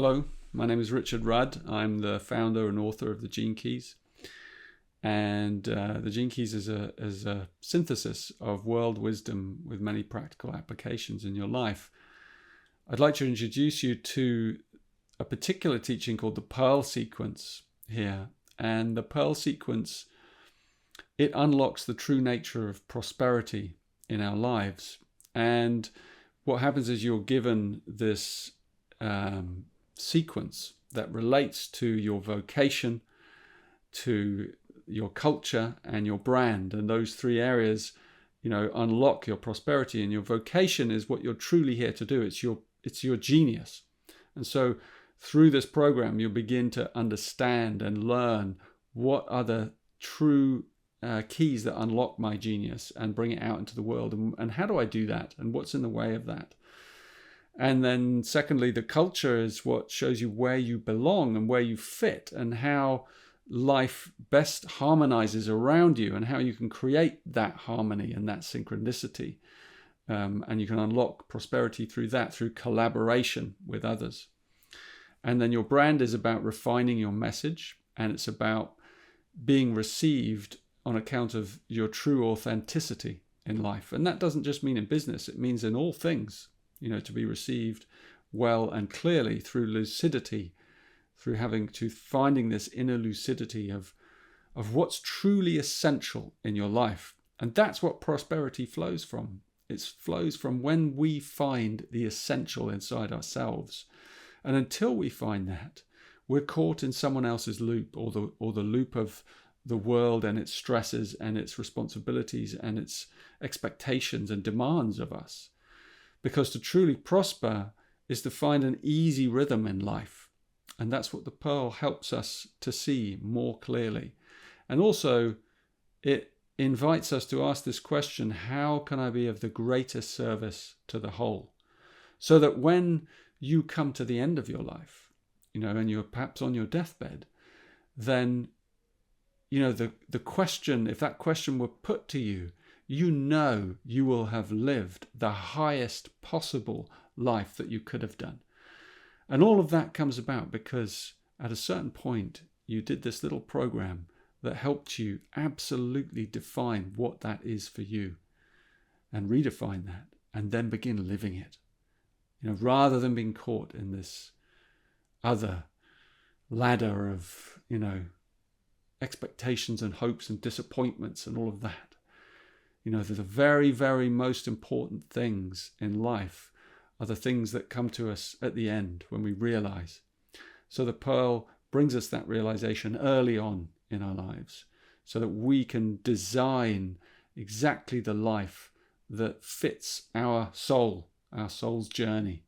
Hello, my name is Richard Rudd. I'm the founder and author of the Gene Keys. And the Gene Keys is a synthesis of world wisdom with many practical applications in your life. I'd like to introduce you to a particular teaching called the Pearl Sequence here. And the Pearl Sequence, it unlocks the true nature of prosperity in our lives. And what happens is you're given this sequence that relates to your vocation, to your culture and your brand, and those three areas, unlock your prosperity. And your vocation is what you're truly here to do. It's your genius. And so through this program, you'll begin to understand and learn what are the true keys that unlock my genius and bring it out into the world, and how do I do that, and what's in the way of that. And then secondly, the culture is what shows you where you belong and where you fit, and how life best harmonizes around you, and how you can create that harmony and that synchronicity. And you can unlock prosperity through that, through collaboration with others. And then your brand is about refining your message, and it's about being received on account of your true authenticity in life. And that doesn't just mean in business, it means in all things, to be received well and clearly through lucidity, through finding this inner lucidity of what's truly essential in your life. And that's what prosperity flows from. It flows from when we find the essential inside ourselves. And until we find that, we're caught in someone else's loop, or the loop of the world and its stresses and its responsibilities and its expectations and demands of us. Because to truly prosper is to find an easy rhythm in life. And that's what the Pearl helps us to see more clearly. And also, it invites us to ask this question: how can I be of the greatest service to the whole? So that when you come to the end of your life, and you're perhaps on your deathbed, then, the question, if that question were put to you, you will have lived the highest possible life that you could have done. And all of that comes about because at a certain point, you did this little program that helped you absolutely define what that is for you, and redefine that, and then begin living it. Rather than being caught in this other ladder of, expectations and hopes and disappointments and all of that. The very, very most important things in life are the things that come to us at the end when we realize. So the Pearl brings us that realization early on in our lives, so that we can design exactly the life that fits our soul's journey.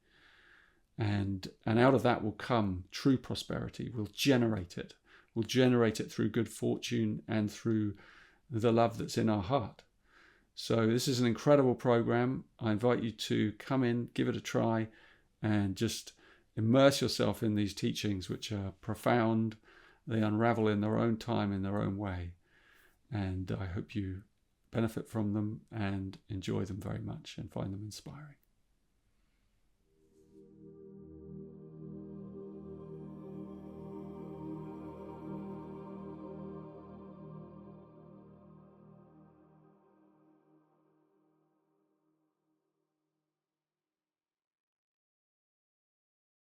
And out of that will come true prosperity. We'll generate it. We'll generate it through good fortune and through the love that's in our heart. So this is an incredible program. I invite you to come in, give it a try, and just immerse yourself in these teachings, which are profound. They unravel in their own time, in their own way. And I hope you benefit from them and enjoy them very much and find them inspiring.